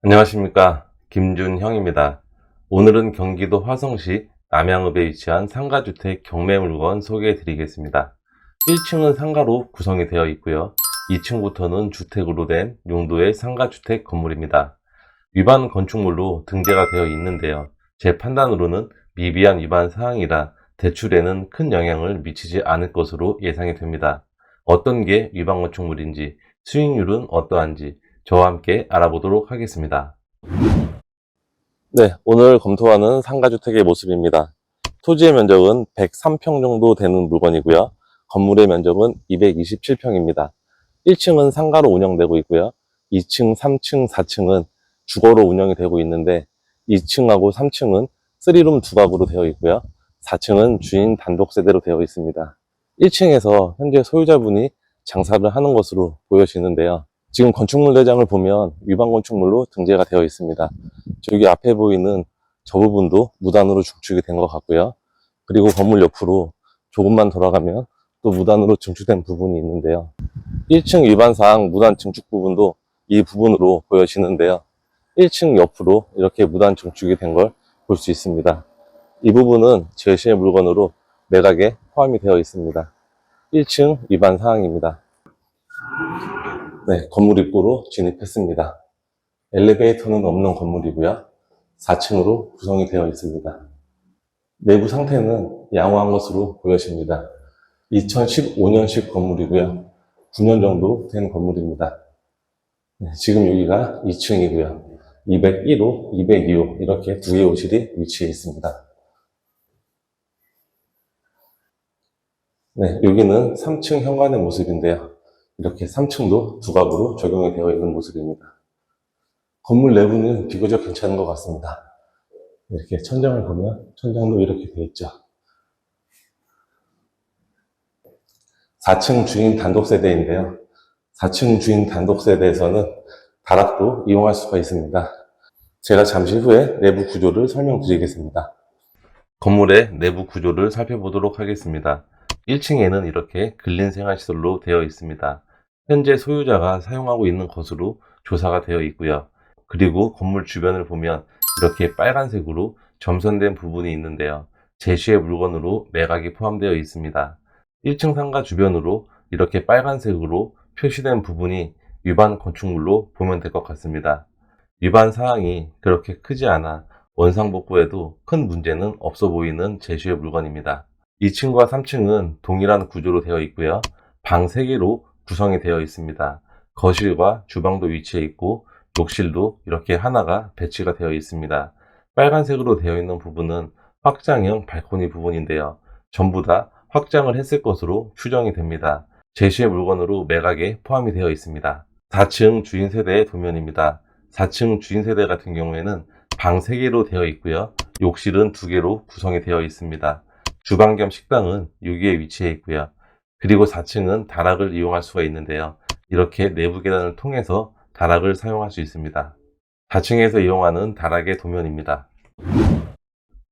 안녕하십니까, 김준형입니다. 오늘은 경기도 화성시 남양읍에 위치한 상가주택 경매물건 소개해 드리겠습니다. 1층은 상가로 구성이 되어 있고요. 2층부터는 주택으로 된 용도의 상가주택 건물입니다. 위반 건축물로 등재가 되어 있는데요. 제 판단으로는 미비한 위반 사항이라 대출에는 큰 영향을 미치지 않을 것으로 예상이 됩니다. 어떤 게 위반 건축물인지, 수익률은 어떠한지 저와 함께 알아보도록 하겠습니다. 네, 오늘 검토하는 상가주택의 모습입니다. 토지의 면적은 103평 정도 되는 물건이고요. 건물의 면적은 227평입니다. 1층은 상가로 운영되고 있고요. 2층, 3층, 4층은 주거로 운영이 되고 있는데 2층하고 3층은 3룸 두 가구로 되어 있고요. 4층은 주인 단독 세대로 되어 있습니다. 1층에서 현재 소유자분이 장사를 하는 것으로 보여지는데요. 지금 건축물 대장을 보면 위반 건축물로 등재가 되어 있습니다. 저기 앞에 보이는 저 부분도 무단으로 중축이 된 것 같고요. 그리고 건물 옆으로 조금만 돌아가면 또 무단으로 증축된 부분이 있는데요. 1층 위반사항 무단 증축 부분도 이 부분으로 보여지는데요. 1층 옆으로 이렇게 무단 증축이 된 걸 볼 수 있습니다. 이 부분은 제시의 물건으로 매각에 포함이 되어 있습니다. 1층 위반 사항입니다. 네, 건물 입구로 진입했습니다. 엘리베이터는 없는 건물이고요. 4층으로 구성이 되어 있습니다. 내부 상태는 양호한 것으로 보여집니다. 2015년식 건물이고요. 9년 정도 된 건물입니다. 네, 지금 여기가 2층이고요. 201호, 202호 이렇게 두 개의 호실이 위치해 있습니다. 네, 여기는 3층 현관의 모습인데요. 이렇게 3층도 두 가구로 적용이 되어 있는 모습입니다. 건물 내부는 비교적 괜찮은 것 같습니다. 이렇게 천장을 보면 천장도 이렇게 되어 있죠. 4층 주인 단독 세대인데요. 4층 주인 단독 세대에서는 다락도 이용할 수가 있습니다. 제가 잠시 후에 내부 구조를 설명드리겠습니다. 건물의 내부 구조를 살펴보도록 하겠습니다. 1층에는 이렇게 근린생활시설로 되어 있습니다. 현재 소유자가 사용하고 있는 것으로 조사가 되어 있고요. 그리고 건물 주변을 보면 이렇게 빨간색으로 점선된 부분이 있는데요. 제시의 물건으로 매각이 포함되어 있습니다. 1층 상가 주변으로 이렇게 빨간색으로 표시된 부분이 위반 건축물로 보면 될 것 같습니다. 위반 사항이 그렇게 크지 않아 원상복구에도 큰 문제는 없어 보이는 제시의 물건입니다. 2층과 3층은 동일한 구조로 되어 있고요. 방 3개로 구성이 되어 있습니다. 거실과 주방도 위치해 있고 욕실도 이렇게 하나가 배치가 되어 있습니다. 빨간색으로 되어 있는 부분은 확장형 발코니 부분인데요. 전부 다 확장을 했을 것으로 추정이 됩니다. 제시의 물건으로 매각에 포함이 되어 있습니다. 4층 주인 세대의 도면입니다. 4층 주인 세대 같은 경우에는 방 3개로 되어 있고요. 욕실은 2개로 구성이 되어 있습니다. 주방 겸 식당은 여기에 위치해 있고요. 그리고 4층은 다락을 이용할 수가 있는데요. 이렇게 내부 계단을 통해서 다락을 사용할 수 있습니다. 4층에서 이용하는 다락의 도면입니다.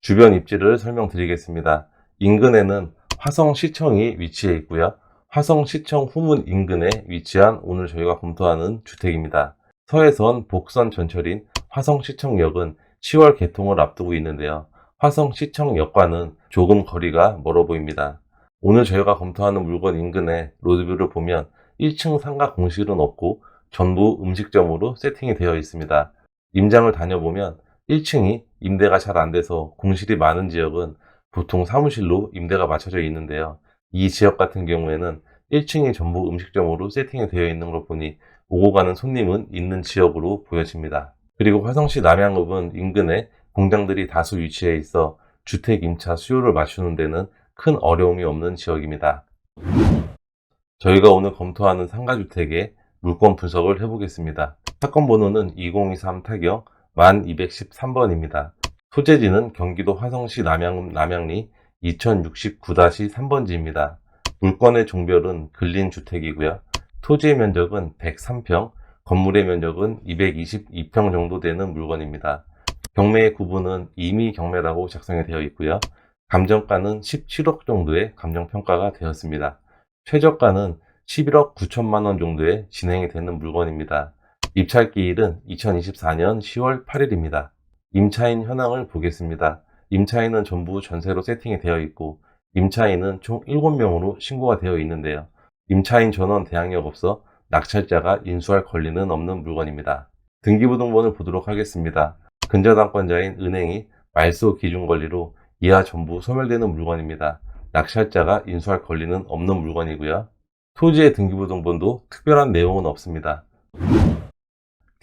주변 입지를 설명드리겠습니다. 인근에는 화성시청이 위치해 있고요. 화성시청 후문 인근에 위치한 오늘 저희가 검토하는 주택입니다. 서해선 복선 전철인 화성시청역은 10월 개통을 앞두고 있는데요. 화성시청역과는 조금 거리가 멀어 보입니다. 오늘 저희가 검토하는 물건 인근의 로드뷰를 보면 1층 상가 공실은 없고 전부 음식점으로 세팅이 되어 있습니다. 임장을 다녀보면 1층이 임대가 잘 안 돼서 공실이 많은 지역은 보통 사무실로 임대가 맞춰져 있는데요. 이 지역 같은 경우에는 1층이 전부 음식점으로 세팅이 되어 있는 걸 보니 오고 가는 손님은 있는 지역으로 보여집니다. 그리고 화성시 남양읍은 인근에 공장들이 다수 위치해 있어 주택 임차 수요를 맞추는 데는 큰 어려움이 없는 지역입니다. 저희가 오늘 검토하는 상가주택의 물건 분석을 해보겠습니다. 사건 번호는 2023 타경 1213번입니다. 소재지는 경기도 화성시 남양읍 남양리 2069-3번지입니다. 물건의 종별은 근린주택이고요. 토지의 면적은 103평, 건물의 면적은 222평 정도 되는 물건입니다. 경매의 구분은 임의 경매라고 작성이 되어 있고요. 감정가는 17억 정도의 감정평가가 되었습니다. 최저가는 11억 9천만 원 정도에 진행이 되는 물건입니다. 입찰기일은 2024년 10월 8일입니다. 임차인 현황을 보겠습니다. 임차인은 전부 전세로 세팅이 되어 있고 임차인은 총 7명으로 신고가 되어 있는데요. 임차인 전원 대항력 없어 낙찰자가 인수할 권리는 없는 물건입니다. 등기부등본을 보도록 하겠습니다. 근저당권자인 은행이 말소 기준 권리로 이하 전부 소멸되는 물건입니다. 낙찰자가 인수할 권리는 없는 물건이고요. 토지의 등기부등본도 특별한 내용은 없습니다.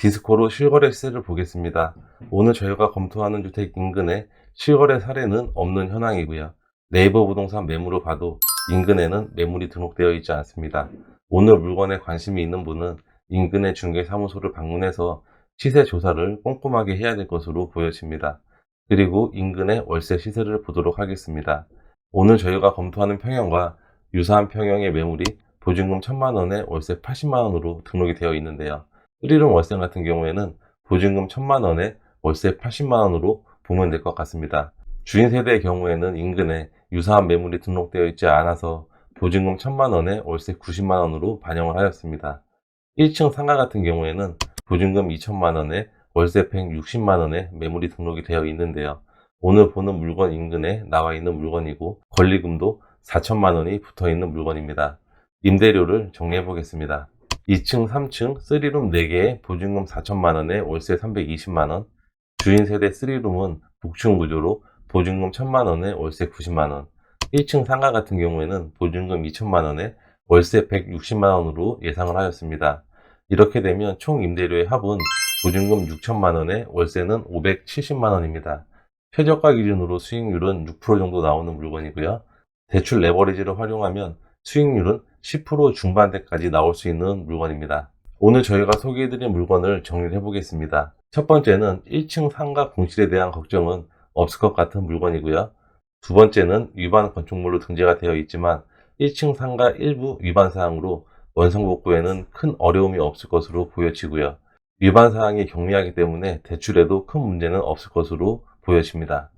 디스코로 실거래 시세를 보겠습니다. 오늘 저희가 검토하는 주택 인근에 실거래 사례는 없는 현황이고요. 네이버 부동산 매물을 봐도 인근에는 매물이 등록되어 있지 않습니다. 오늘 물건에 관심이 있는 분은 인근의 중개사무소를 방문해서 시세 조사를 꼼꼼하게 해야 될 것으로 보여집니다. 그리고 인근의 월세 시세를 보도록 하겠습니다. 오늘 저희가 검토하는 평형과 유사한 평형의 매물이 보증금 1,000만원에 월세 80만원으로 등록이 되어 있는데요. 1룸 월세 같은 경우에는 보증금 1,000만원에 월세 80만원으로 보면 될 것 같습니다. 주인 세대의 경우에는 인근에 유사한 매물이 등록되어 있지 않아서 보증금 1,000만원에 월세 90만원으로 반영을 하였습니다. 1층 상가 같은 경우에는 보증금 2,000만원에 월세 160만원에 매물이 등록이 되어 있는데요. 오늘 보는 물건 인근에 나와 있는 물건이고 권리금도 4,000만원이 붙어 있는 물건입니다. 임대료를 정리해 보겠습니다. 2층, 3층, 3룸 4개에 보증금 4,000만원에 월세 320만원, 주인 세대 3룸은 복층 구조로 보증금 1,000만원에 월세 90만원, 1층 상가 같은 경우에는 보증금 2,000만원에 월세 160만원으로 예상을 하였습니다. 이렇게 되면 총 임대료의 합은 보증금 6,000만원에 월세는 570만원입니다. 최저가 기준으로 수익률은 6% 정도 나오는 물건이고요. 대출 레버리지를 활용하면 수익률은 10% 중반대까지 나올 수 있는 물건입니다. 오늘 저희가 소개해드린 물건을 정리를 해보겠습니다. 첫 번째는 1층 상가 공실에 대한 걱정은 없을 것 같은 물건이고요. 두 번째는 위반 건축물로 등재가 되어 있지만 1층 상가 일부 위반 사항으로 원성 복구에는 큰 어려움이 없을 것으로 보여지고요. 위반 사항이 경미하기 때문에 대출에도 큰 문제는 없을 것으로 보여집니다.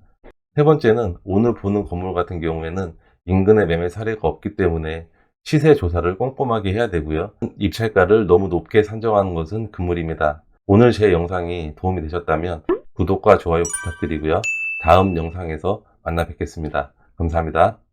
세 번째는 오늘 보는 건물 같은 경우에는 인근의 매매 사례가 없기 때문에 시세 조사를 꼼꼼하게 해야 되고요. 입찰가를 너무 높게 산정하는 것은 금물입니다. 오늘 제 영상이 도움이 되셨다면 구독과 좋아요 부탁드리고요. 다음 영상에서 만나 뵙겠습니다. 감사합니다.